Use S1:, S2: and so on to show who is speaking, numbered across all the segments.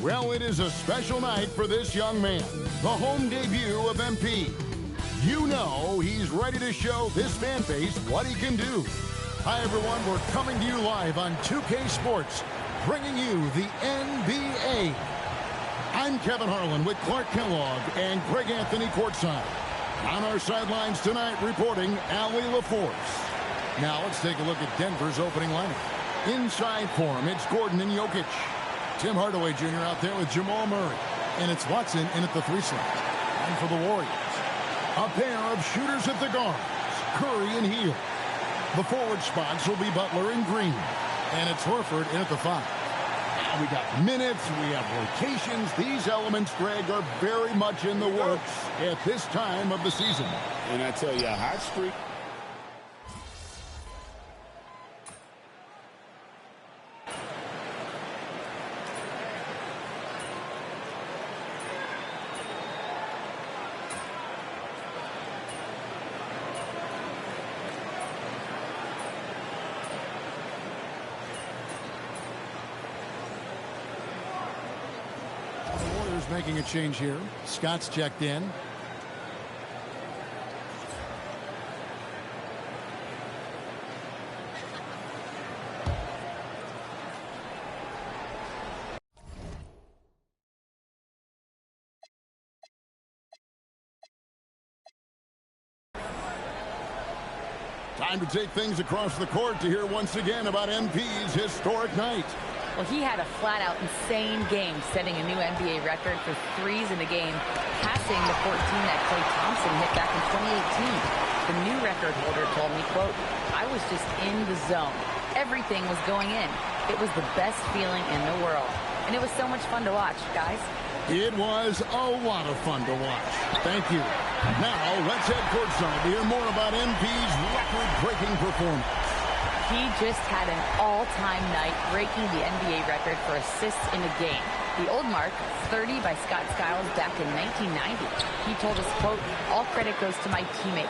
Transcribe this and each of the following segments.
S1: Well, it is a special night for this young man, the home debut of MP. You know he's ready to show this fan base what he can do. Hi, everyone. We're coming to you live on 2K Sports, bringing you the NBA. I'm Kevin Harlan with Clark Kellogg and Greg Anthony courtside. On our sidelines tonight, reporting Allie LaForce. Now let's take a look at Denver's opening lineup. Inside for him, it's Gordon and Jokic. Tim Hardaway Jr. out there with Jamal Murray. And it's Watson in at the 3 slot. And for the Warriors, a pair of shooters at the guards, Curry and Hield. The forward spots will be Butler and Green. And it's Horford in at the 5. Now we got minutes, we have rotations. These elements, Greg, are very much in the works at this time of the season.
S2: And I tell you, a hot streak.
S1: Making a change here. Scott's checked in. Time to take things across the court to hear once again about MP's historic night.
S3: Well, he had a flat-out insane game, setting a new NBA record for threes in a game, passing the 14 that Klay Thompson hit back in 2018. The new record holder told me, quote, "I was just in the zone. Everything was going in. It was the best feeling in the world. And it was so much fun to watch, guys."
S1: It was a lot of fun to watch. Thank you. Now, let's head courtside to hear more about MP's record-breaking performance.
S3: He just had an all-time night, breaking the NBA record for assists in a game. The old mark, 30 by Scott Skiles back in 1990. He told us, quote, "All credit goes to my teammates.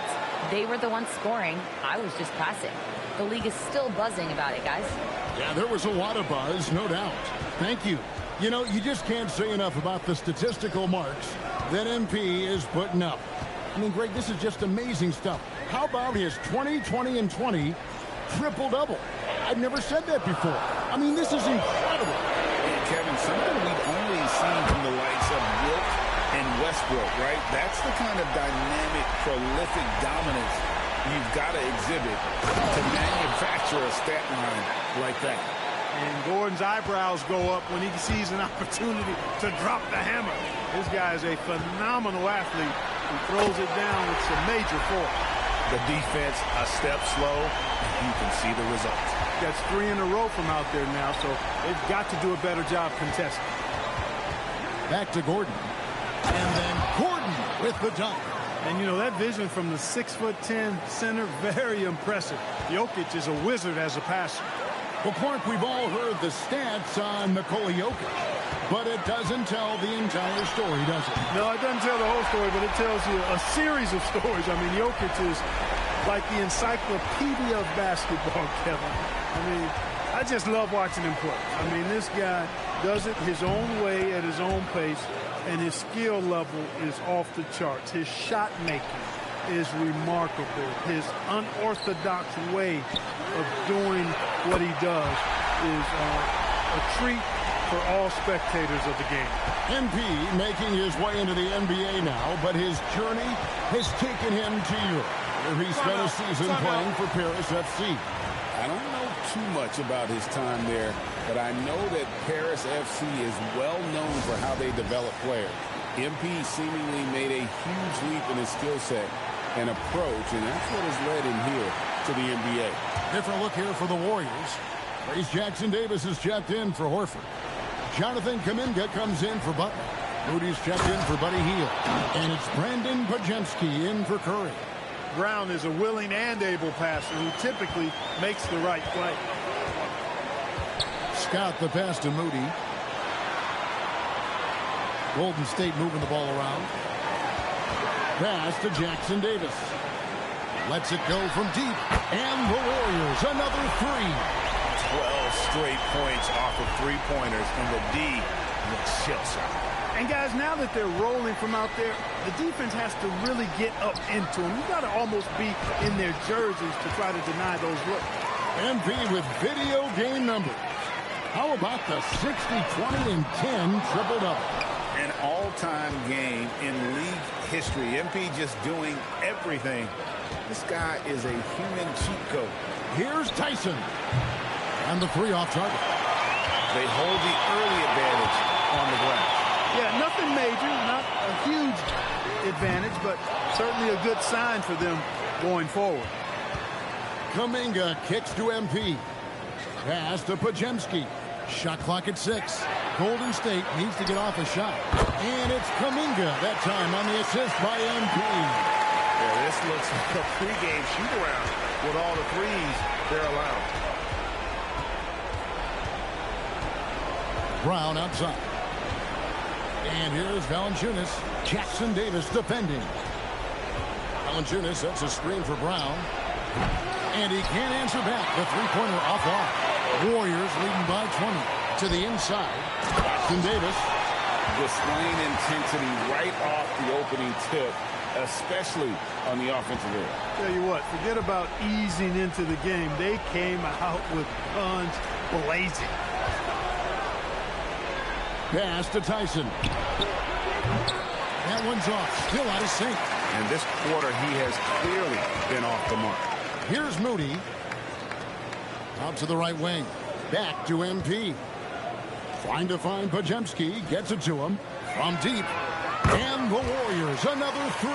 S3: They were the ones scoring. I was just passing." The league is still buzzing about it, guys.
S1: Yeah, there was a lot of buzz, no doubt. Thank you. You know, you just can't say enough about the statistical marks that MP is putting up. I mean, Greg, this is just amazing stuff. How about his 20, 20, and 20 triple-double? I've never said that before. I mean, this is incredible.
S2: And Kevin, something we've only seen from the likes of Wilt and Westbrook, right? That's the kind of dynamic, prolific dominance you've got to exhibit to manufacture a stat line like that.
S4: And Gordon's eyebrows go up when he sees an opportunity to drop the hammer. This guy is a phenomenal athlete who throws it down with some major force.
S2: The defense a step slow, and you can see the results.
S4: That's 3 in a row from out there now, so they've got to do a better job contesting.
S1: Back to Gordon. And then Gordon with the dunk.
S4: And, you know, that vision from the 6'10" center, very impressive. Jokic is a wizard as a passer.
S1: Well, Clark, we've all heard the stats on Nikola Jokic, but it doesn't tell the entire story, does it?
S4: No, it doesn't tell the whole story, but it tells you a series of stories. I mean, Jokic is like the encyclopedia of basketball, Kevin. I mean, I just love watching him play. I mean, this guy does it his own way at his own pace, and his skill level is off the charts. His shot making is remarkable. His unorthodox way of doing what he does is a treat for all spectators of the game.
S1: MP making his way into the NBA now, but his journey has taken him to Europe, where he spent a season playing for Paris FC.
S2: I don't know too much about his time there, but I know that Paris FC is well known for how they develop players. MP seemingly made a huge leap in his skill set and approach, and that's what has led him here to the NBA.
S1: Different look here for the Warriors. Trace Jackson-Davis is checked in for Horford. Jonathan Kuminga comes in for Butler. Moody's checked in for Buddy Hield. And it's Brandon Podziemski in for Curry.
S4: Brown is a willing and able passer who typically makes the right play.
S1: Scott the pass to Moody. Golden State moving the ball around. Pass to Jackson-Davis. Lets it go from deep. And the Warriors, another 3.
S2: 12 straight points off of three-pointers, and the D shell shock.
S4: And guys, now that they're rolling from out there, the defense has to really get up into them. You got to almost be in their jerseys to try to deny those looks.
S1: MP with video game numbers. How about the 60, 20, and 10 triple-double?
S2: An all-time game in league history. MP just doing everything. This guy is a human cheat code.
S1: Here's Tyson. And the 3 off target.
S2: They hold the early advantage on the glass.
S4: Yeah, nothing major, not a huge advantage, but certainly a good sign for them going forward.
S1: Kuminga kicks to MP. Pass to Podziemski. Shot clock at 6. Golden State needs to get off a shot. And it's Kuminga that time on the assist by MP.
S2: Yeah, this looks like a pregame shoot-around with all the threes they're allowed.
S1: Brown outside. And here's Valanciunas. Jackson Davis defending. Valanciunas sets a screen for Brown. And he can't answer back. The three-pointer offline. Warriors leading by 20. To the inside. Jackson Davis.
S2: Displaying intensity right off the opening tip, especially on the offensive end.
S4: Tell you what, forget about easing into the game. They came out with guns blazing.
S1: Pass to Tyson. That one's off. Still out of sync.
S2: And this quarter, he has clearly been off the mark.
S1: Here's Moody. Out to the right wing. Back to MP. Trying to find Podziemski. Gets it to him. From deep. And the Warriors, another 3.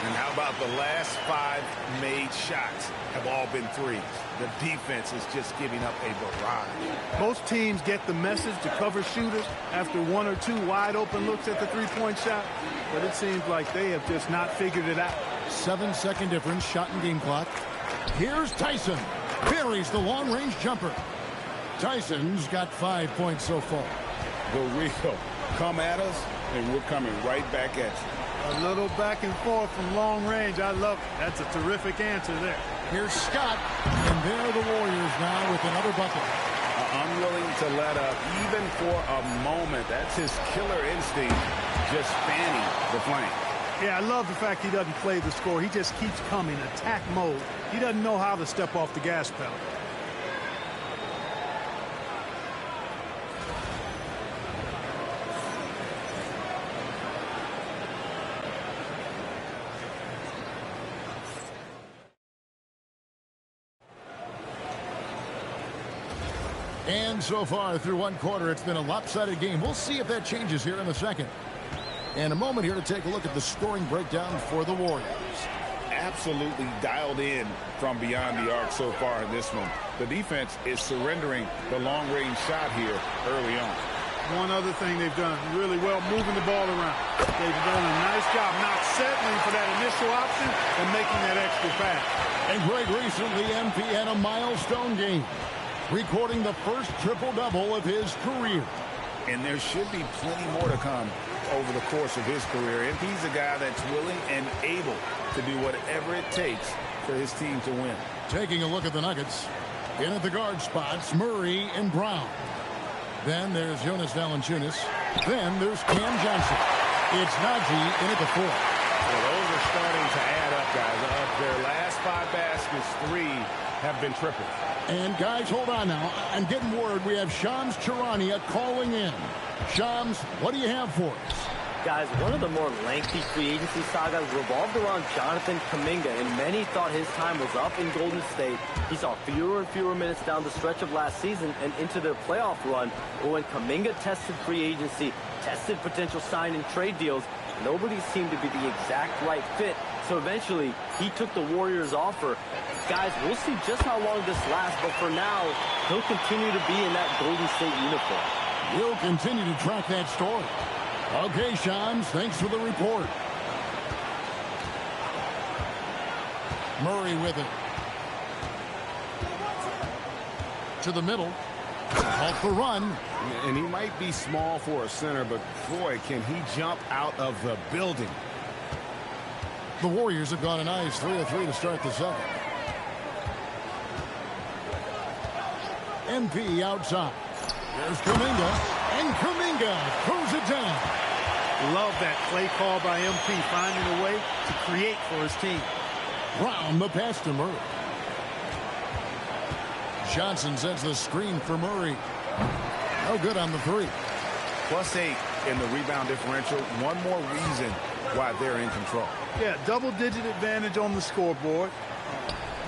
S2: And how about the last 5 made shots have all been threes? The defense is just giving up a barrage.
S4: Most teams get the message to cover shooters after 1 or 2 wide open looks at the three-point shot, but it seems like they have just not figured it out.
S1: 7-second difference, shot and game clock. Here's Tyson. Buries the long-range jumper. Tyson's got 5 points so far.
S2: The Rio, come at us, and we're coming right back at you.
S4: A little back and forth from long range. I love it. That's a terrific answer there.
S1: Here's Scott. And there are the Warriors now with another bucket.
S2: Unwilling to let up even for a moment. That's his killer instinct, just fanning the flame.
S4: Yeah, I love the fact he doesn't play the score. He just keeps coming, attack mode. He doesn't know how to step off the gas pedal.
S1: And so far through one quarter, it's been a lopsided game. We'll see if that changes here in the second. And a moment here to take a look at the scoring breakdown for the Warriors.
S2: Absolutely dialed in from beyond the arc so far in this one. The defense is surrendering the long-range shot here early on.
S4: One other thing they've done really well, moving the ball around. They've done a nice job not settling for that initial option and making that extra pass.
S1: And Greg, recently MP had a milestone game, recording the first triple-double of his career.
S2: And there should be plenty more to come over the course of his career. MP's a guy that's willing and able to do whatever it takes for his team to win.
S1: Taking a look at the Nuggets. In at the guard spots, Murray and Brown. Then there's Jonas Valanciunas. Then there's Cam Johnson. It's Najee in at the 4.
S2: Well, those are starting to add up, guys. Of their last 5 baskets, 3 have been triples.
S1: And guys, hold on now. I'm getting word we have Shams Charania calling in. Shams, what do you have for us?
S5: Guys, one of the more lengthy free agency sagas revolved around Jonathan Kuminga, and many thought his time was up in Golden State. He saw fewer and fewer minutes down the stretch of last season and into their playoff run. But when Kuminga tested free agency, tested potential sign and trade deals, nobody seemed to be the exact right fit. So eventually, he took the Warriors' offer. Guys, we'll see just how long this lasts, but for now, he'll continue to be in that Golden State uniform.
S1: We'll continue to track that story. Okay, Shams, thanks for the report. Murray with it. To the middle. Off the run.
S2: And he might be small for a center, but boy, can he jump out of the building.
S1: The Warriors have gone a nice 3 of 3 to start the second. MP outside. There's Kuminga. And Kuminga throws it down.
S4: Love that play call by MP, finding a way to create for his team.
S1: Brown the pass to Murray. Johnson sets the screen for Murray. No good on the three.
S2: +8 in the rebound differential. One more reason why they're in control.
S4: Yeah, double-digit advantage on the scoreboard.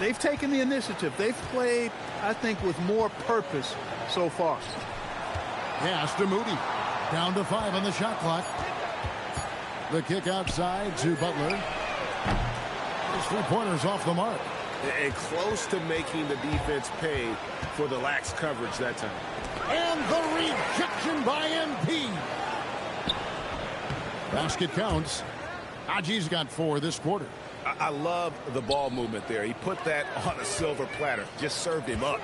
S4: They've taken the initiative. They've played, I think, with more purpose so far.
S1: Pass to Moody. Down to 5 on the shot clock. The kick outside to Butler. His three-pointers off the mark.
S2: And close to making the defense pay for the lax coverage that time.
S1: And the rejection by MP. Basket counts. Aji's got 4 this quarter.
S2: I love the ball movement there. He put that on a silver platter. Just served him up.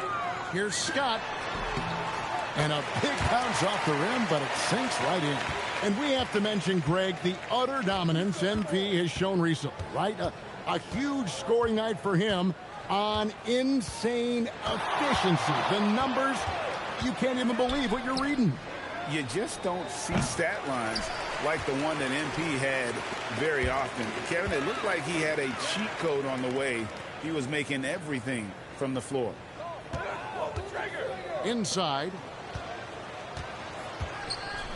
S1: Here's Scott. And a big bounce off the rim, but it sinks right in. And we have to mention, Greg, the utter dominance MP has shown recently, right? A huge scoring night for him on insane efficiency. The numbers, you can't even believe what you're reading.
S2: You just don't see stat lines like the one that MP had very often. Kevin, it looked like he had a cheat code on the way. He was making everything from the floor.
S1: Inside.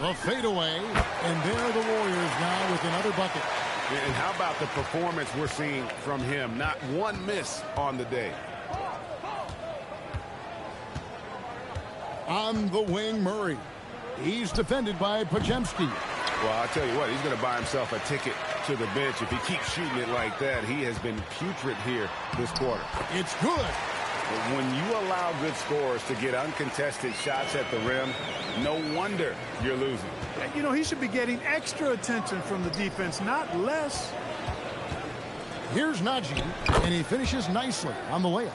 S1: The fadeaway. And there are the Warriors now with another bucket.
S2: And how about the performance we're seeing from him? Not one miss on the day.
S1: On the wing, Murray. He's defended by Podziemski.
S2: Well, I'll tell you what, he's going to buy himself a ticket to the bench. If he keeps shooting it like that, he has been putrid here this quarter.
S1: It's good.
S2: But when you allow good scorers to get uncontested shots at the rim, no wonder you're losing.
S4: You know, he should be getting extra attention from the defense, not less.
S1: Here's Najee, and he finishes nicely on the layup.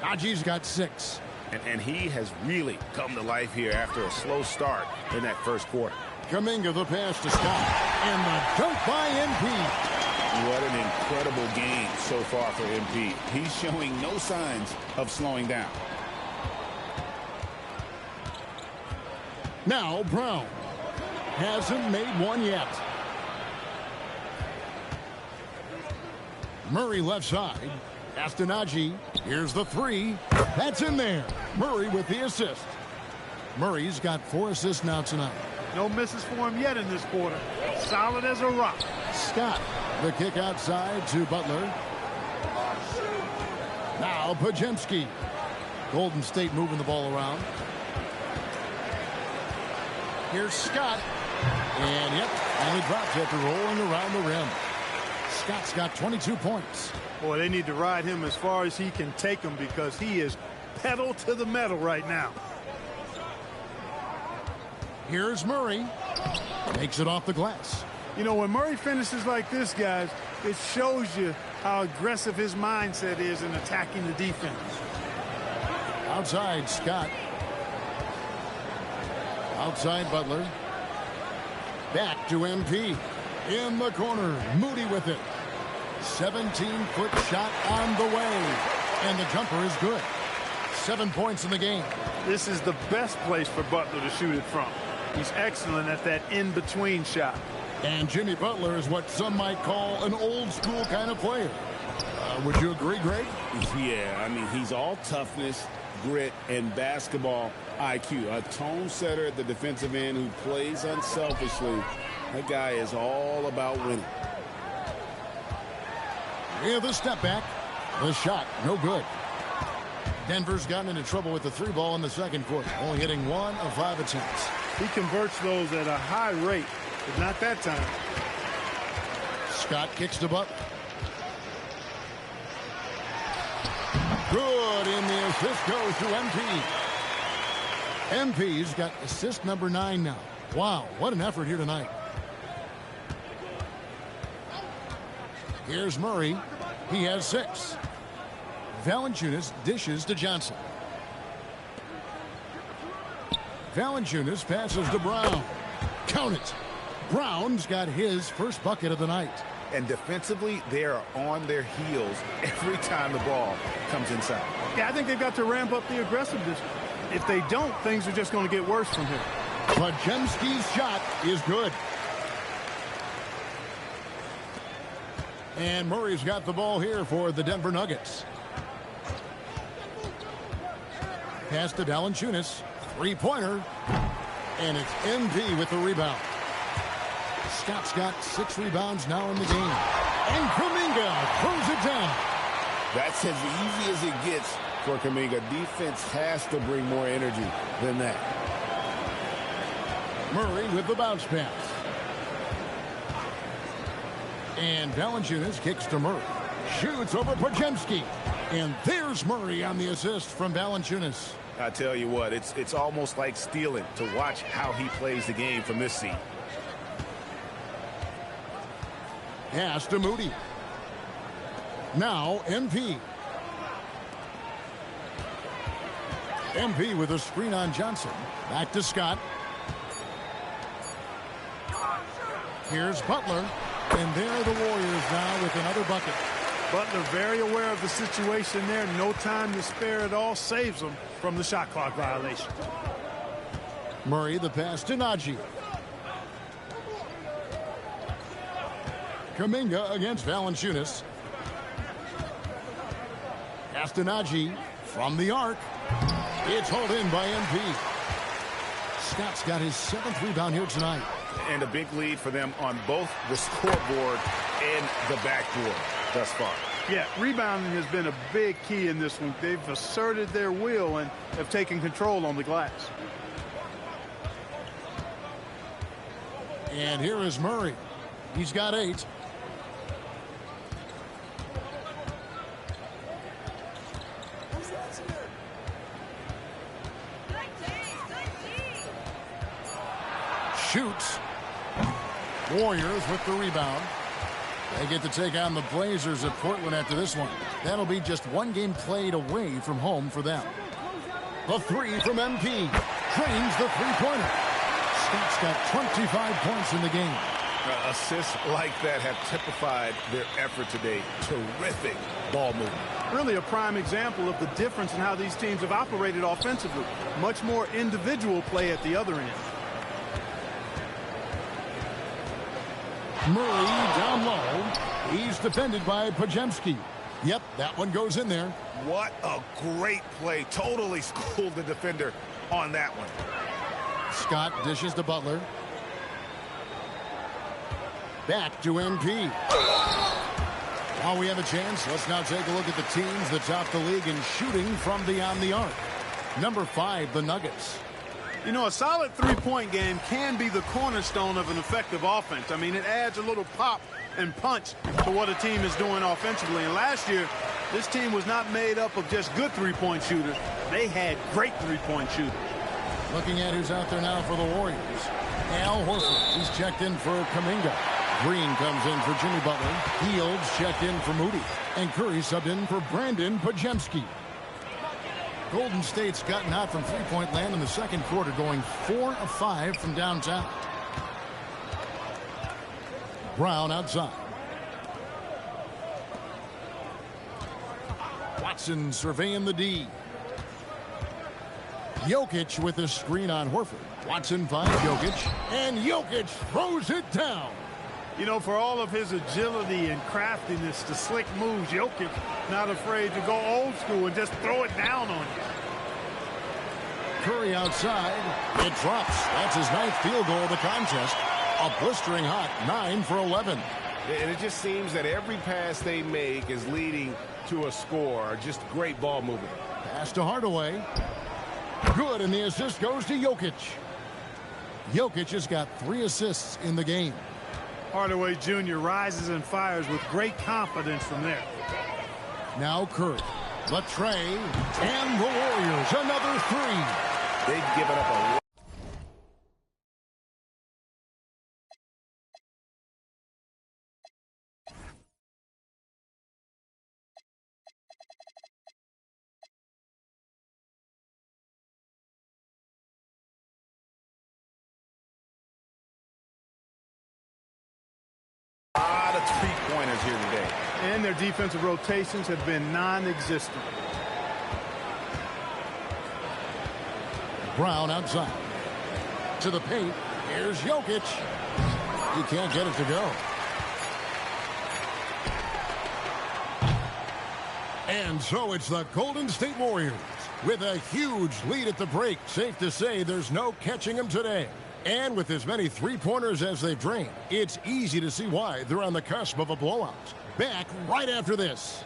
S1: Najee's got 6.
S2: And he has really come to life here after a slow start in that first quarter.
S1: Kuminga the pass to Scott. And the dunk by MP.
S2: What an incredible game so far for MP. He's showing no signs of slowing down.
S1: Now Brown. Hasn't made one yet. Murray left side. Pass to Najee. Here's the 3. That's in there. Murray with the assist. Murray's got 4 assists now tonight.
S4: No misses for him yet in this quarter. Solid as a rock.
S1: Scott, the kick outside to Butler. Now Podziemski. Golden State moving the ball around. Here's Scott. And yep, and he drops after rolling around the rim. Scott's got 22 points.
S4: Boy, they need to ride him as far as he can take him because he is pedal to the metal right now.
S1: Here's Murray. Makes it off the glass.
S4: You know, when Murray finishes like this, guys, it shows you how aggressive his mindset is in attacking the defense.
S1: Outside, Scott. Outside, Butler. Back to MP. In the corner, Moody with it. 17-foot shot on the way. And the jumper is good. 7 points in the game.
S4: This is the best place for Butler to shoot it from. He's excellent at that in-between shot.
S1: And Jimmy Butler is what some might call an old-school kind of player. Would you agree, Greg?
S2: Yeah, I mean, he's all toughness, grit, and basketball IQ. A tone setter at the defensive end who plays unselfishly. That guy is all about winning.
S1: Yeah, the step back. The shot, no good. Denver's gotten into trouble with the 3 ball in the second quarter, only hitting 1 of 5 attempts.
S4: He converts those at a high rate, but not that time.
S1: Scott kicks to Butler. Good, and the assist goes to MP. MP's got assist number 9 now. Wow, what an effort here tonight. Here's Murray. He has 6. Valanciunas dishes to Johnson. Valanciunas passes to Brown. Count it. Brown's got his first bucket of the night.
S2: And defensively, they are on their heels every time the ball comes inside.
S4: Yeah, I think they've got to ramp up the aggressiveness. If they don't, things are just going to get worse from here.
S1: Podziemski's shot is good. And Murray's got the ball here for the Denver Nuggets. Pass to Valanciunas. Three-pointer. And it's MP with the rebound. Scott's got 6 rebounds now in the game. And Kuminga throws it down.
S2: That's as easy as it gets for Kuminga. Defense has to bring more energy than that.
S1: Murray with the bounce pass. And Valanciunas kicks to Murray. Shoots over Podziemski. And there's Murray on the assist from Valanciunas.
S2: I tell you what, it's almost like stealing to watch how he plays the game from this seat.
S1: Pass to Moody. Now MP. MP with a screen on Johnson. Back to Scott. Here's Butler. And there are the Warriors now with another bucket.
S4: Butler very aware of the situation there. No time to spare at all. Saves them from the shot clock violation.
S1: Murray the pass to Nagy. Kuminga against Valanciunas. Pass to Nagy from the arc. It's hauled in by MP. Scott's got his 7th rebound here tonight.
S2: And a big lead for them on both the scoreboard and the backboard thus far.
S4: Yeah, rebounding has been a big key in this one. They've asserted their will and have taken control on the glass.
S1: And here is Murray. He's got 8. Shoots. Warriors with the rebound. They get to take on the Blazers at Portland after this one. That'll be just one game played away from home for them. The 3 from MP. Drains the three-pointer. Scott's got 25 points in the game.
S2: Assists like that have typified their effort today. Terrific ball movement.
S4: Really a prime example of the difference in how these teams have operated offensively. Much more individual play at the other end.
S1: Murray down low. He's defended by Podziemski. Yep, that one goes in there.
S2: What a great play. Totally schooled the defender on that one.
S1: Scott dishes to Butler. Back to MP. While we have a chance, let's now take a look at the teams that top the league in shooting from beyond the arc. Number 5, the Nuggets.
S4: You know, a solid three-point game can be the cornerstone of an effective offense. I mean, it adds a little pop and punch to what a team is doing offensively. And last year, this team was not made up of just good three-point shooters. They had great three-point shooters.
S1: Looking at who's out there now for the Warriors. Al Horford, he's checked in for Kuminga. Green comes in for Jimmy Butler. Fields checked in for Moody. And Curry subbed in for Brandon Podziemski. Golden State's gotten hot from three-point land in the second quarter, going 4 of 5 from downtown. Brown outside. Watson surveying the D. Jokic with a screen on Horford. Watson finds Jokic, and Jokic throws it down.
S4: You know, for all of his agility and craftiness, the slick moves, Jokic not afraid to go old school and just throw it down on you.
S1: Curry outside. It drops. That's his 9th field goal of the contest. A blistering hot 9 for 11.
S2: And it just seems that every pass they make is leading to a score. Just great ball movement.
S1: Pass to Hardaway. Good, and the assist goes to Jokic. Jokic has got 3 assists in the game.
S4: Hardaway Jr. rises and fires with great confidence from there.
S1: Now Curry. The tray. And the Warriors. Another 3.
S2: They've given up a lot of three-pointers here today.
S4: And their defensive rotations have been non-existent.
S1: Brown outside. to the paint. Here's Jokic. He can't get it to go. And so it's the Golden State Warriors with a huge lead at the break. Safe to say there's no catching them today. And with as many three-pointers as they've drained, it's easy to see why they're on the cusp of a blowout. Back right after this.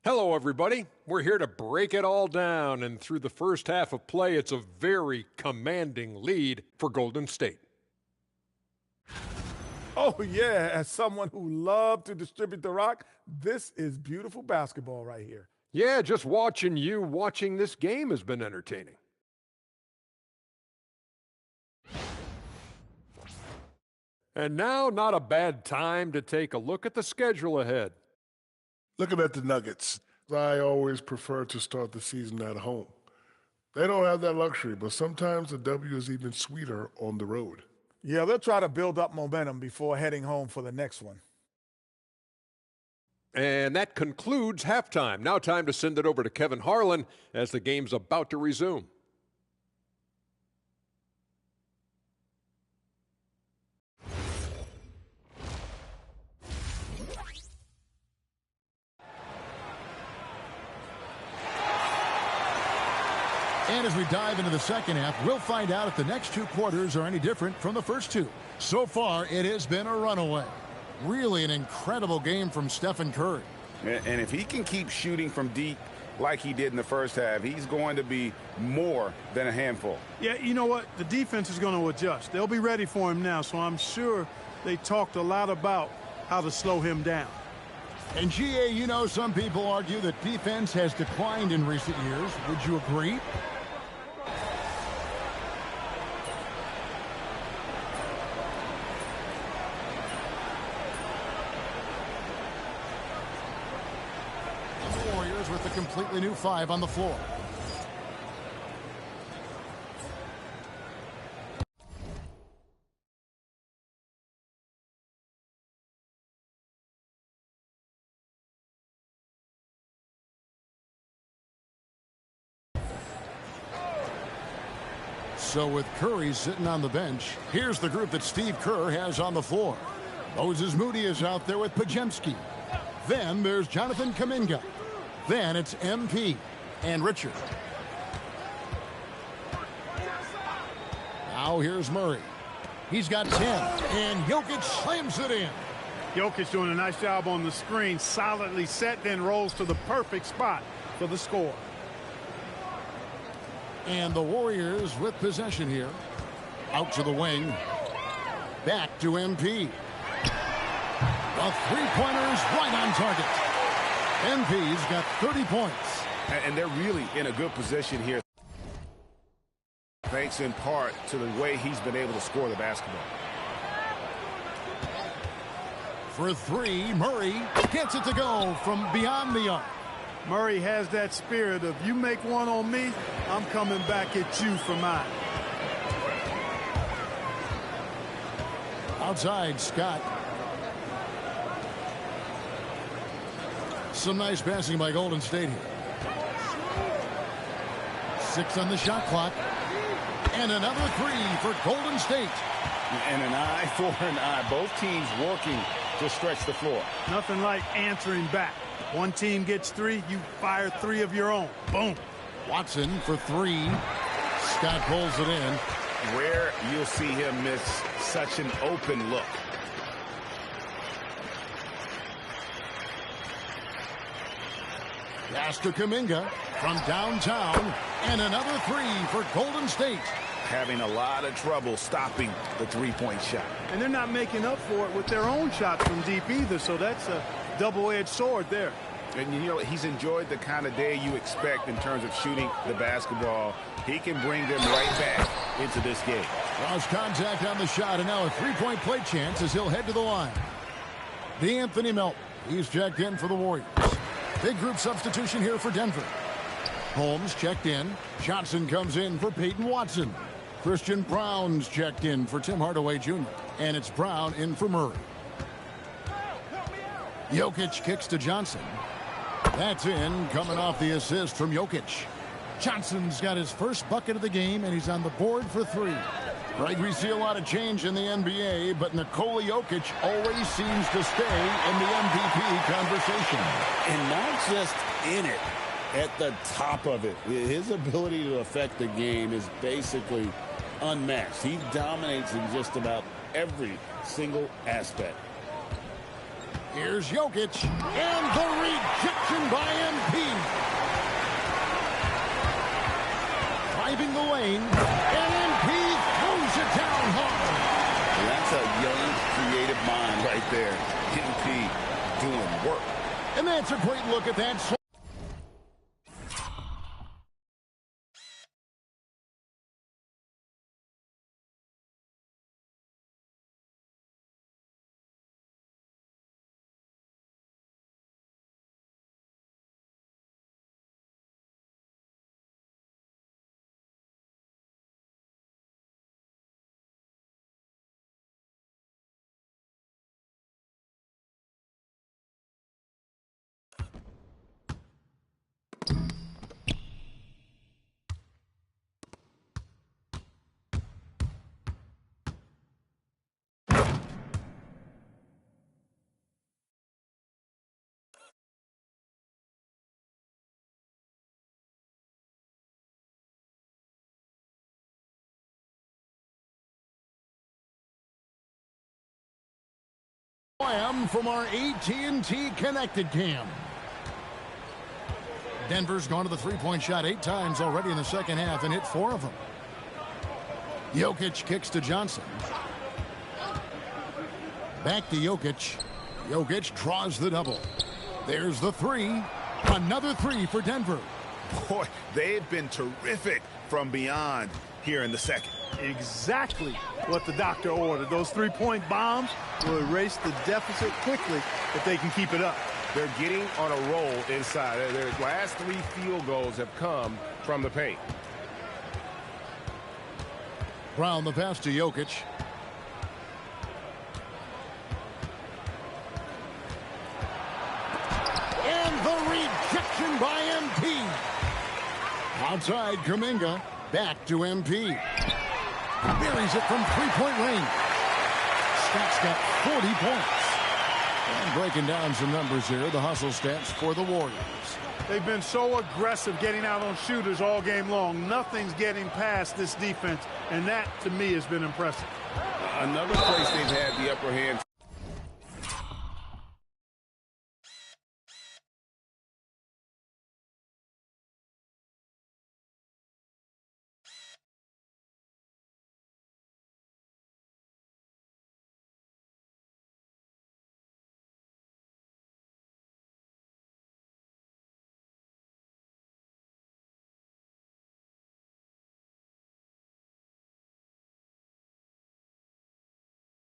S6: Hello, everybody. We're here to break it all down, and through the first half of play, it's a very commanding lead for Golden State.
S7: Oh, yeah, as someone who loved to distribute the rock, this is beautiful basketball right here.
S6: Yeah, just watching this game has been entertaining. And now, not a bad time to take a look at the schedule ahead.
S8: Looking at the Nuggets, I always prefer to start the season at home. They don't have that luxury, but sometimes the W is even sweeter on the road.
S7: Yeah, they'll try to build up momentum before heading home for the next one.
S6: And that concludes halftime. Now time to send it over to Kevin Harlan as the game's about to resume.
S1: And as we dive into the second half, we'll find out if the next two quarters are any different from the first two. So far, it has been a runaway. Really an incredible game from Stephen Curry.
S2: And if he can keep shooting from deep like he did in the first half, he's going to be more than a handful.
S4: Yeah, you know what? The defense is going to adjust. They'll be ready for him now, so I'm sure they talked a lot about how to slow him down.
S1: And GA, you know, some people argue that defense has declined in recent years. Would you agree? With a completely new five on the floor. So with Curry sitting on the bench, here's the group that Steve Kerr has on the floor. Moses Moody is out there with Podziemski. Then there's Jonathan Kuminga. Then it's MP and Richard. Now here's Murray. He's got 10, and Jokic slams it in.
S4: Jokic doing a nice job on the screen, solidly set, then rolls to the perfect spot for the score.
S1: And the Warriors with possession here. Out to the wing. Back to MP. The three-pointer's right on target. MP's got 30 points.
S2: And they're really in a good position here, thanks in part to the way he's been able to score the basketball.
S1: For three, Murray gets it to go from beyond the arc.
S4: Murray has that spirit of, you make one on me, I'm coming back at you for mine.
S1: Outside, Scott. Some nice passing by Golden State here. 6 on the shot clock. And another three for Golden State.
S2: And an eye for an eye. Both teams working to stretch the floor.
S4: Nothing like answering back. One team gets three, you fire three of your own. Boom.
S1: Watson for three. Scott pulls it in.
S2: Rare you'll see him miss such an open look.
S1: Pass to Kuminga from downtown. And another three for Golden State.
S2: Having a lot of trouble stopping the three-point shot.
S4: And they're not making up for it with their own shots from deep either, so that's a double-edged sword there.
S2: And, you know, he's enjoyed the kind of day you expect in terms of shooting the basketball. He can bring them right back into this game.
S1: Lost contact on the shot, and now a three-point play chance as he'll head to the line. DeAnthony Melton, he's checked in for the Warriors. Big group substitution here for Denver. Holmes checked in. Johnson comes in for Peyton Watson. Christian Brown's checked in for Tim Hardaway Jr. And it's Brown in for Murray. Jokic kicks to Johnson. That's in, coming off the assist from Jokic. Johnson's got his first bucket of the game, and he's on the board for 3. Right, we see a lot of change in the NBA, but Nikola Jokic always seems to stay in the MVP conversation.
S2: And not just in it, at the top of it. His ability to affect the game is basically unmatched. He dominates in just about every single aspect.
S1: Here's Jokic, and the rejection by MP. Driving the lane, and MP throws it down hard.
S2: That's a young, creative mind right there. MP doing work.
S1: And that's a great look at that. From our AT&T Connected Cam. Denver's gone to the three-point shot 8 times already in the second half and hit 4 of them. Jokic kicks to Johnson. Back to Jokic. Jokic draws the double. There's the 3. Another 3 for Denver.
S9: Boy, they've been terrific from beyond here in the second.
S4: Exactly what the doctor ordered. Those 3-point bombs will erase the deficit quickly if they can keep it up.
S10: They're getting on a roll inside. Their last 3 field goals have come from the paint.
S1: Brown the pass to Jokic. And the rejection by MP. Outside Kuminga. Back to MP. Buries it from 3-point range. Scott's got 40 points. And breaking down some numbers here, the hustle stats for the Warriors.
S4: They've been so aggressive getting out on shooters all game long. Nothing's getting past this defense, and that, to me, has been impressive.
S2: Another place they've had the upper hand.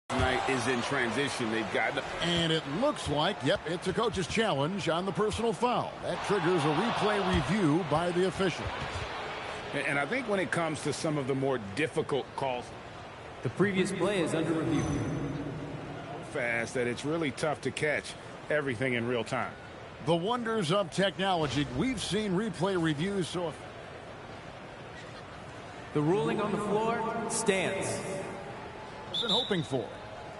S2: Tonight is in transition. They've got,
S1: and it looks like, yep, it's a coach's challenge on the personal foul. That triggers a replay review by the official.
S2: And I think when it comes to some of the more difficult calls,
S11: the previous play is under review.
S2: Fast that it's really tough to catch everything in real time.
S1: The wonders of technology. We've seen replay reviews so.
S11: The ruling on the floor stands.
S1: Been hoping for.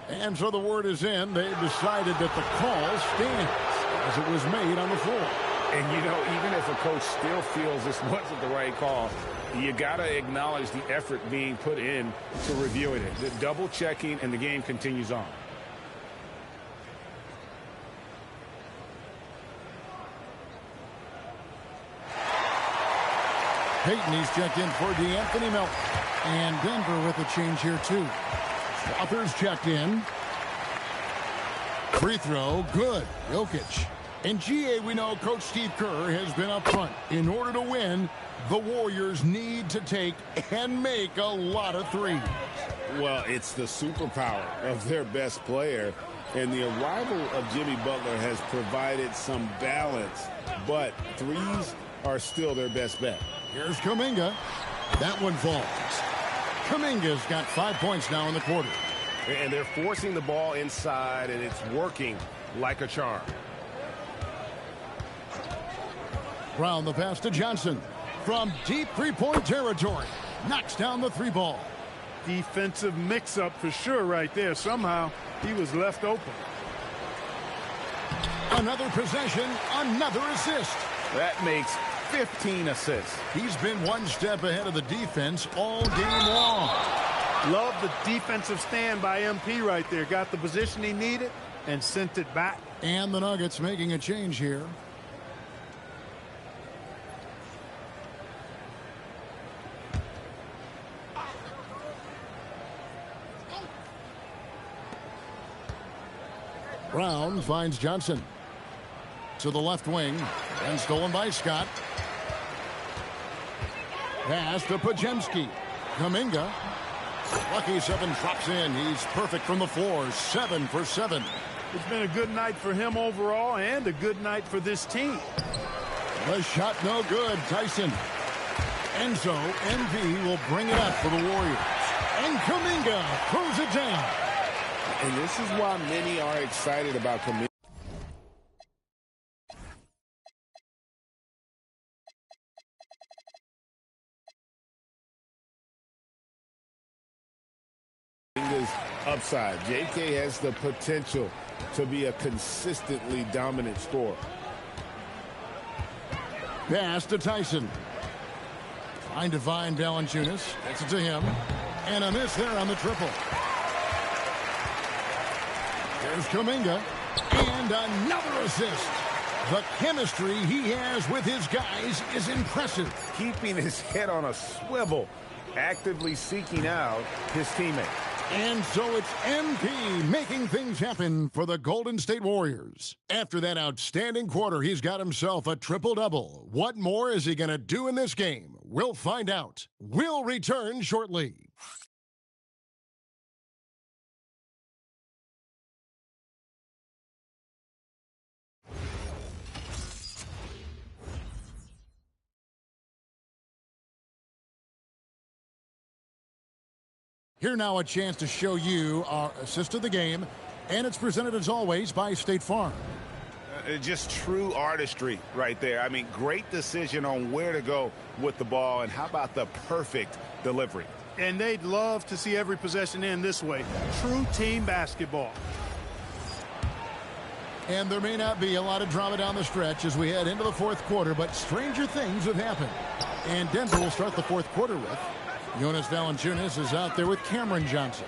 S1: And so the word is in. They've decided that the call stands as it was made on the floor.
S2: And, you know, even if a coach still feels this wasn't the right call, you got to acknowledge the effort being put in to reviewing it. The double checking, and the game continues on.
S1: Peyton, he's checked in for D'Anthony Melton. And Denver with a change here, too. Others checked in. Free throw, good. Jokic. And GA, we know Coach Steve Kerr has been up front. In order to win, the Warriors need to take and make a lot of threes.
S2: Well, it's the superpower of their best player. And the arrival of Jimmy Butler has provided some balance. But threes are still their best bet.
S1: Here's Kuminga. That one falls. Kuminga's got 5 points now in the quarter.
S10: And they're forcing the ball inside, and it's working like a charm.
S1: Brown the pass to Johnson. From deep three-point territory. Knocks down the three ball.
S4: Defensive mix-up for sure right there. Somehow he was left open.
S1: Another possession, another assist.
S9: That makes 15 assists.
S1: He's been one step ahead of the defense all game long.
S4: Love the defensive stand by MP right there. Got the position he needed and sent it back.
S1: And the Nuggets making a change here. Brown finds Johnson to the left wing and stolen by Scott. Pass to Podziemski. Kuminga. Lucky 7 drops in. He's perfect from the floor. 7 for 7.
S4: It's been a good night for him overall and a good night for this team.
S1: The shot no good. Tyson. And so MV will bring it up for the Warriors. And Kuminga throws it down.
S2: And this is why many are excited about Kuminga. Upside. JK has the potential to be a consistently dominant scorer.
S1: Pass to Tyson. Trying to find Valanciunas. Gets it to him. And a miss there on the triple. There's Kuminga. And another assist. The chemistry he has with his guys is impressive.
S9: Keeping his head on a swivel, actively seeking out his teammates.
S1: And so it's MP making things happen for the Golden State Warriors. After that outstanding quarter, he's got himself a triple-double. What more is he going to do in this game? We'll find out. We'll return shortly. Here now a chance to show you our assist of the game, and it's presented as always by State Farm.
S9: Just true artistry right there. I mean, great decision on where to go with the ball, and how about the perfect delivery?
S4: And they'd love to see every possession end this way. True team basketball.
S1: And there may not be a lot of drama down the stretch as we head into the fourth quarter, but stranger things have happened. And Denver will start the fourth quarter with Jonas Valanciunas is out there with Cameron Johnson.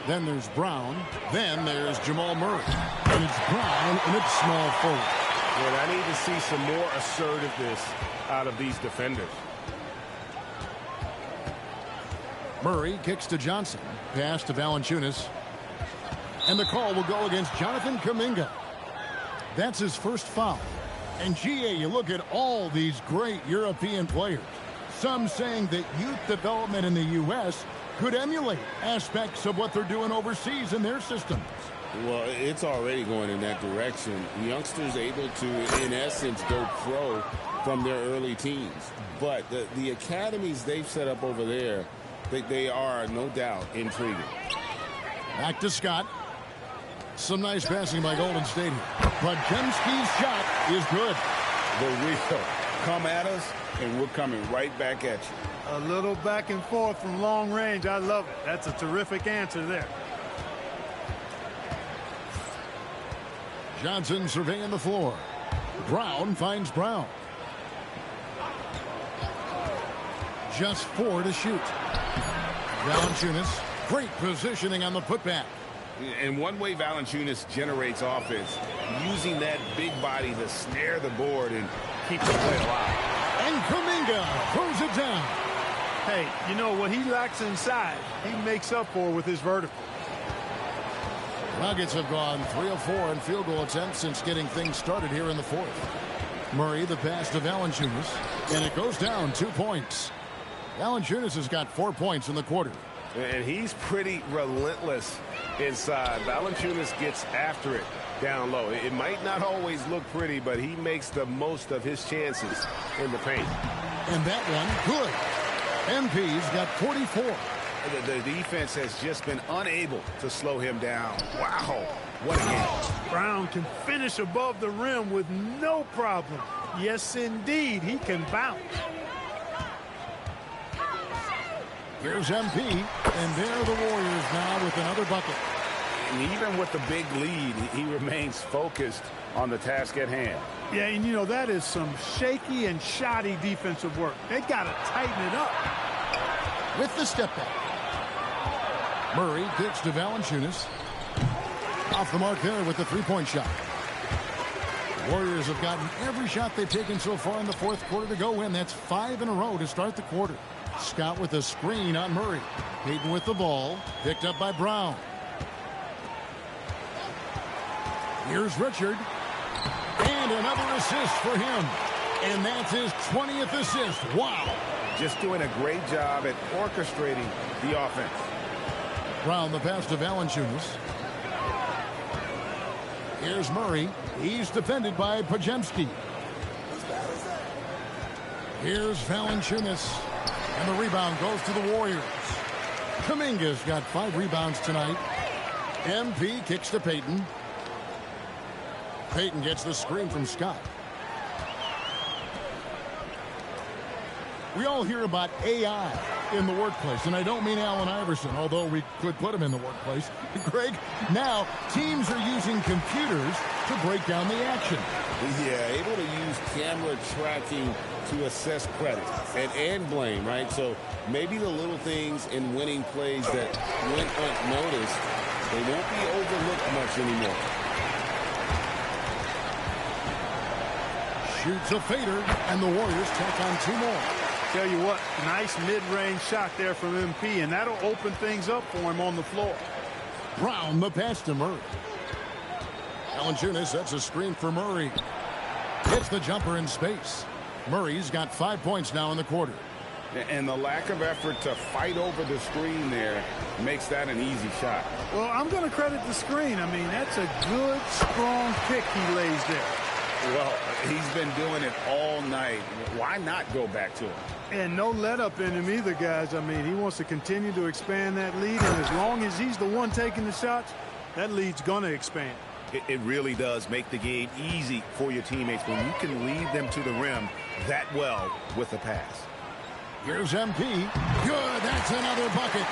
S1: Then there's Brown. Then there's Jamal Murray. And it's Brown and it's small forward.
S10: And I need to see some more assertiveness out of these defenders.
S1: Murray kicks to Johnson. Pass to Valanciunas. And the call will go against Jonathan Kuminga. That's his first foul. And GA, you look at all these great European players. Some saying that youth development in the U.S. could emulate aspects of what they're doing overseas in their systems.
S2: Well, it's already going in that direction. Youngsters able to, in essence, go pro from their early teens. But the academies they've set up over there, they are, no doubt, intriguing.
S1: Back to Scott. Some nice passing by Golden State here. Podziemski's shot is good.
S9: The real come at us, and we're coming right back at you.
S4: A little back and forth from long range. I love it. That's a terrific answer there.
S1: Johnson surveying the floor. Brown finds Brown. Just 4 to shoot. Valanciunas, great positioning on the putback.
S2: And one way Valanciunas generates offense, using that big body to snare the board and keep the play alive.
S1: And Kuminga throws it down.
S4: Hey, you know, what he lacks inside, he makes up for with his vertical.
S1: Nuggets have gone 3 of 4 in field goal attempts since getting things started here in the fourth. Murray, the pass to Valanciunas, and it goes down 2 points. Valanciunas has got 4 points in the quarter.
S10: And he's pretty relentless inside. Valanciunas gets after it down low. It might not always look pretty, but he makes the most of his chances in the paint.
S1: And that one, good. MP's got 44.
S9: The defense has just been unable to slow him down. Wow, what a game.
S4: Brown can finish above the rim with no problem. Yes, indeed, he can bounce.
S1: Here's MP, and there are the Warriors now with another bucket.
S9: And even with the big lead, he remains focused on the task at hand.
S4: Yeah, and you know, that is some shaky and shoddy defensive work. They got to tighten it up.
S1: With the step back. Murray kicks to Valanciunas. Off the mark there with the three-point shot. Warriors have gotten every shot they've taken so far in the fourth quarter to go in. That's 5 in a row to start the quarter. Scott with a screen on Murray. Payton with the ball. Picked up by Brown. Here's Richard. And another assist for him. And that's his 20th assist. Wow.
S9: Just doing a great job at orchestrating the offense.
S1: Brown the pass to Valanciunas. Here's Murray. He's defended by Podziemski. Here's Valanciunas. And the rebound goes to the Warriors. Kuminga's got 5 rebounds tonight. MP kicks to Payton. Payton gets the screen from Scott. We all hear about AI in the workplace, and I don't mean Allen Iverson, although we could put him in the workplace. Greg, now teams are using computers to break down the action.
S2: Yeah, able to use camera tracking to assess credit and blame, right? So maybe the little things in winning plays that went unnoticed, they won't be overlooked much anymore.
S1: Shoots a fader, and the Warriors tack on 2 more.
S4: Tell you what, nice mid-range shot there from MP, and that'll open things up for him on the floor.
S1: Brown the pass to Murray. Valanciunas sets a screen for Murray. Hits the jumper in space. Murray's got 5 points now in the quarter.
S9: And the lack of effort to fight over the screen there makes that an easy shot.
S4: Well, I'm going to credit the screen. I mean, that's a good, strong pick he lays there.
S9: Well, he's been doing it all night. Why not go back to him?
S4: And no let up in him either, guys. I mean, he wants to continue to expand that lead, and as long as he's the one taking the shots, that lead's going to expand.
S9: It really does make the game easy for your teammates when you can lead them to the rim that well with a pass.
S1: Here's MP. Good. That's another bucket.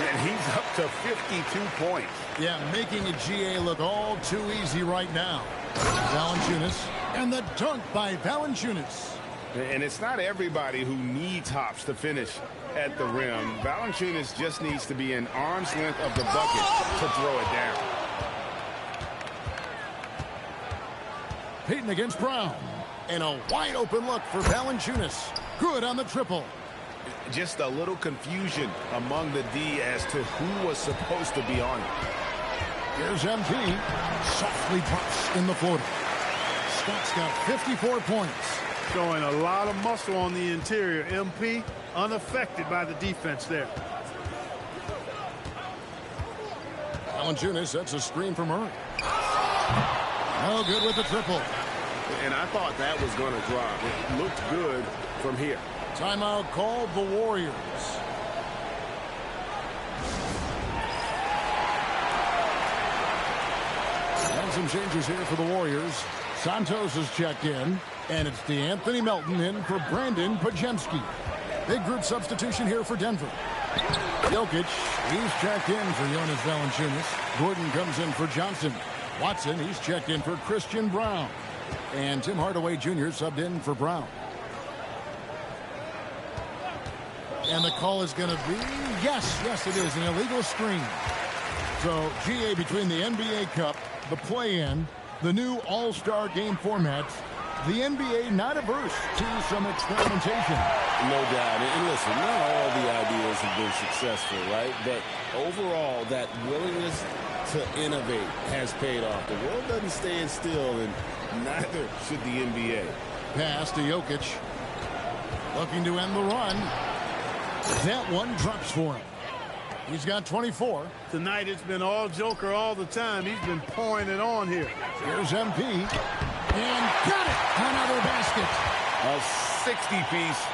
S9: And he's up to 52 points.
S1: Yeah, making a GA look all too easy right now. Valanciunas. And the dunk by Valanciunas.
S9: And it's not everybody who needs hops to finish at the rim. Valanciunas just needs to be an arm's length of the bucket to throw it down.
S1: Payton against Brown. And a wide open look for Valanciunas. Good on the triple.
S9: Just a little confusion among the D as to who was supposed to be on it.
S1: Here's MP. Softly drops in the floater. Scott's got 54 points.
S4: Showing a lot of muscle on the interior. MP unaffected by the defense there.
S1: Valanciunas sets a screen for Murray. No good with the triple.
S10: And I thought that was going to drop. It looked good from here.
S1: Timeout called the Warriors. And some changes here for the Warriors. Santos has checked in, and it's DeAnthony Melton in for Brandon Podziemski. Big group substitution here for Denver. Jokic, he's checked in for Jonas Valanciunas. Gordon comes in for Johnson. Watson, he's checked in for Christian Brown. And Tim Hardaway Jr. subbed in for Brown. And the call is going to be, yes, it is, an illegal screen. So, GA between the NBA Cup, the play-in, the new All-Star game formats, the NBA not averse to some experimentation.
S2: No doubt. And listen, not all the ideas have been successful, right? But overall, that willingness to innovate has paid off. The world doesn't stand still, and neither should the NBA.
S1: Pass to Jokic. Looking to end the run. That one drops for him. He's got 24.
S4: Tonight it's been all Joker all the time. He's been pouring it on here.
S1: Here's MP. And got it! Another basket.
S9: A 60-piece.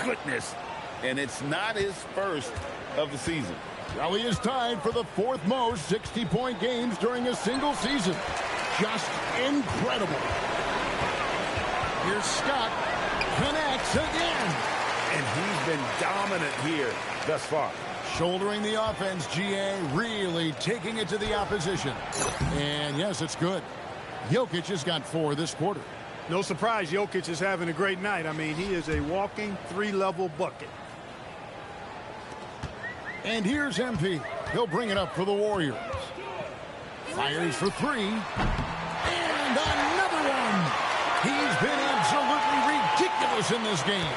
S9: Goodness. And it's not his first of the season.
S1: Well, he is tied for the fourth most 60-point games during a single season. Just incredible. Here's Scott. Connects again.
S9: And he's been dominant here thus far.
S1: Shouldering the offense, GA really taking it to the opposition. And yes, it's good. Jokic has got 4 this quarter.
S4: No surprise, Jokic is having a great night. I mean, he is a walking 3-level bucket.
S1: And here's MP. He'll bring it up for the Warriors. Fires for 3. And another one. He's been absolutely ridiculous in this game.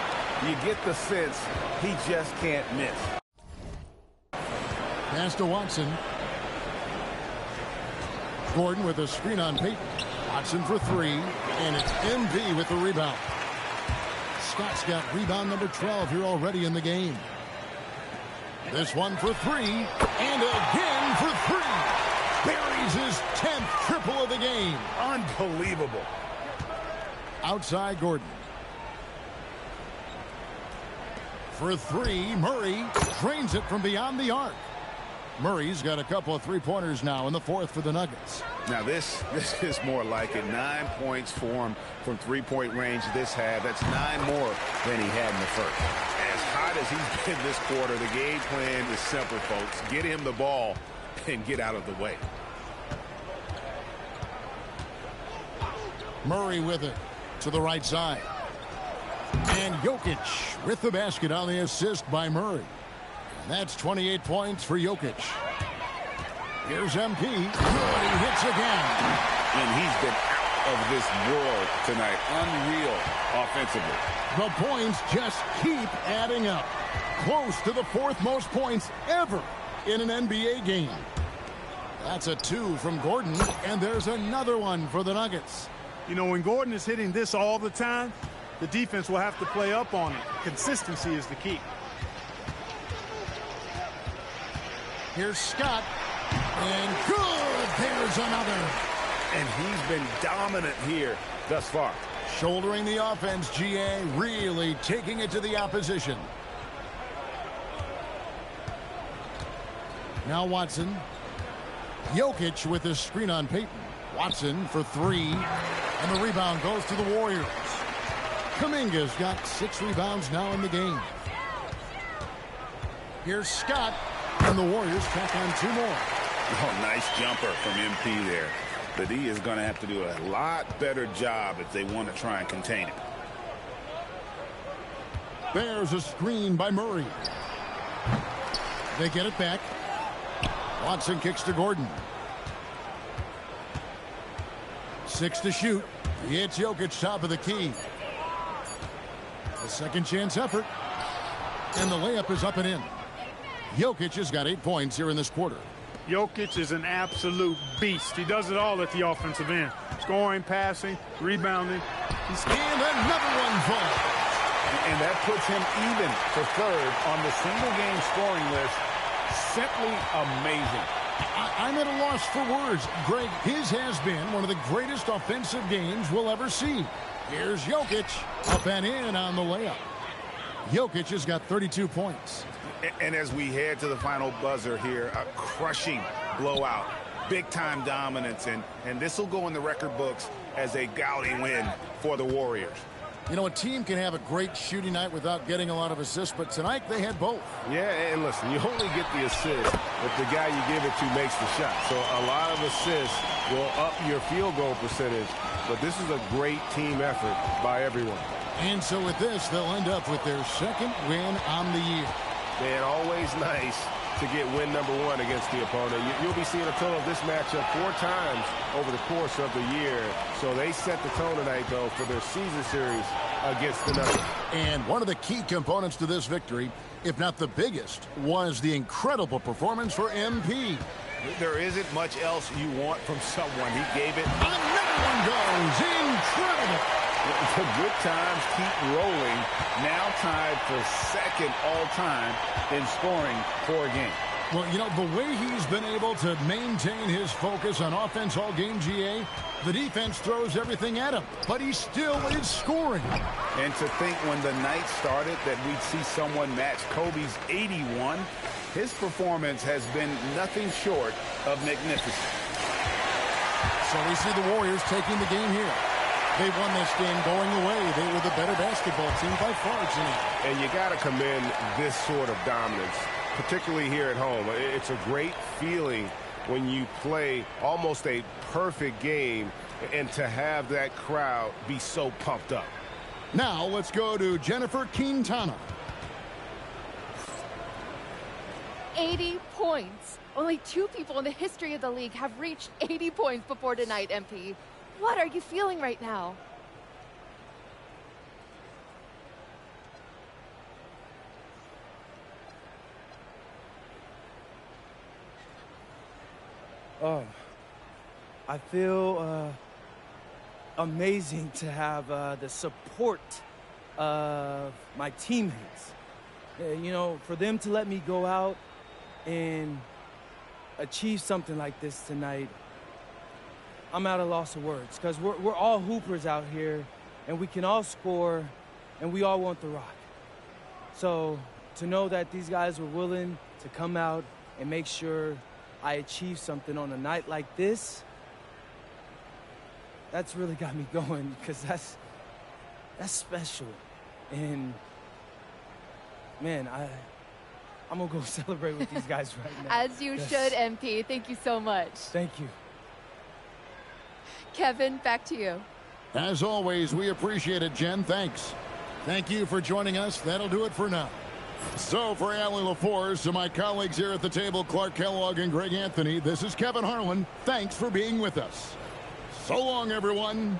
S9: You get the sense he just can't miss.
S1: Pass to Watson. Gordon with a screen on Payton. Watson for 3. And it's MP with the rebound. Scott's got rebound number 12 here already in the game. This one for 3. And again for 3. Buries his 10th triple of the game.
S9: Unbelievable.
S1: Outside Gordon. For 3, Murray drains it from beyond the arc. Murray's got a couple of three-pointers now in the fourth for the Nuggets.
S9: Now this is more like it. 9 points for him from three-point range this half. That's 9 more than he had in the first. As hot as he's been this quarter, the game plan is simple, folks. Get him the ball and get out of the way.
S1: Murray with it to the right side. And Jokic with the basket on the assist by Murray. And that's 28 points for Jokic. Here's MP. Good, he hits again.
S9: And he's been out of this world tonight. Unreal offensively.
S1: The points just keep adding up. Close to the 4th most points ever in an NBA game. That's a 2 from Gordon, and there's another one for the Nuggets.
S4: You know, when Gordon is hitting this all the time, the defense will have to play up on it. Consistency is the key.
S1: Here's Scott. And good. There's another.
S9: And he's been dominant here thus far.
S1: Shouldering the offense, GA really taking it to the opposition. Now Watson. Jokic with his screen on Payton. Watson for 3. And the rebound goes to the Warriors. Kuminga's got 6 rebounds now in the game. Here's Scott. And the Warriors tack on 2 more.
S9: Oh, nice jumper from MP there. But he is going to have to do a lot better job if they want to try and contain him.
S1: There's a screen by Murray. They get it back. Watson kicks to Gordon. 6 to shoot. He hits Jokic top of the key. A second chance effort. And the layup is up and in. Jokic has got 8 points here in this quarter.
S4: Jokic is an absolute beast. He does it all at the offensive end. Scoring, passing, rebounding.
S1: And another one falls.
S9: And that puts him even for 3rd on the single-game scoring list. Simply amazing.
S1: I'm at a loss for words. Greg, his has been one of the greatest offensive games we'll ever see. Here's Jokic. Up and in on the layup. Jokic has got 32 points.
S9: And as we head to the final buzzer here, a crushing blowout, big-time dominance, and this will go in the record books as a gaudy win for the Warriors.
S1: You know, a team can have a great shooting night without getting a lot of assists, but tonight they had both.
S10: Yeah, and listen, you only get the assist if the guy you give it to makes the shot. So a lot of assists will up your field goal percentage, but this is a great team effort by everyone.
S1: And so with this, they'll end up with their 2nd win on the year.
S10: Man, always nice to get win number 1 against the opponent. You'll be seeing a total of this matchup 4 times over the course of the year. So they set the tone tonight, though, for their season series against the Nuggets.
S1: And one of the key components to this victory, if not the biggest, was the incredible performance for MP.
S9: There isn't much else you want from someone. He gave it.
S1: Another one goes. Incredible.
S9: The good times keep rolling. Now tied for 2nd all-time in scoring for a game.
S1: Well, you know, the way he's been able to maintain his focus on offense all game, GA, the defense throws everything at him, but he still is scoring.
S2: And to think when the night started that we'd see someone match Kobe's 81, his performance has been nothing short of magnificent.
S1: So we see the Warriors taking the game here. They won this game going away. They were the better basketball team by far tonight.
S10: And you got to commend this sort of dominance, particularly here at home. It's a great feeling when you play almost a perfect game and to have that crowd be so pumped up.
S1: Now let's go to Jennifer Quintana.
S12: 80 points. Only 2 people in the history of the league have reached 80 points before tonight, MP. What are you feeling right now?
S13: Oh, I feel amazing to have the support of my teammates. You know, for them to let me go out and achieve something like this tonight, I'm at a loss of words, because we're all hoopers out here, and we can all score, and we all want the rock. So to know that these guys were willing to come out and make sure I achieve something on a night like this, that's really got me going, because that's special. And man, I'm gonna go celebrate with these guys right now.
S12: As you should, MP. Thank you so much.
S13: Thank you.
S12: Kevin, back to you.
S1: As always, we appreciate it, Jen. Thanks. Thank you for joining us. That'll do it for now. So for Allie LaForce, to my colleagues here at the table, Clark Kellogg and Greg Anthony, this is Kevin Harlan. Thanks for being with us. So long, everyone.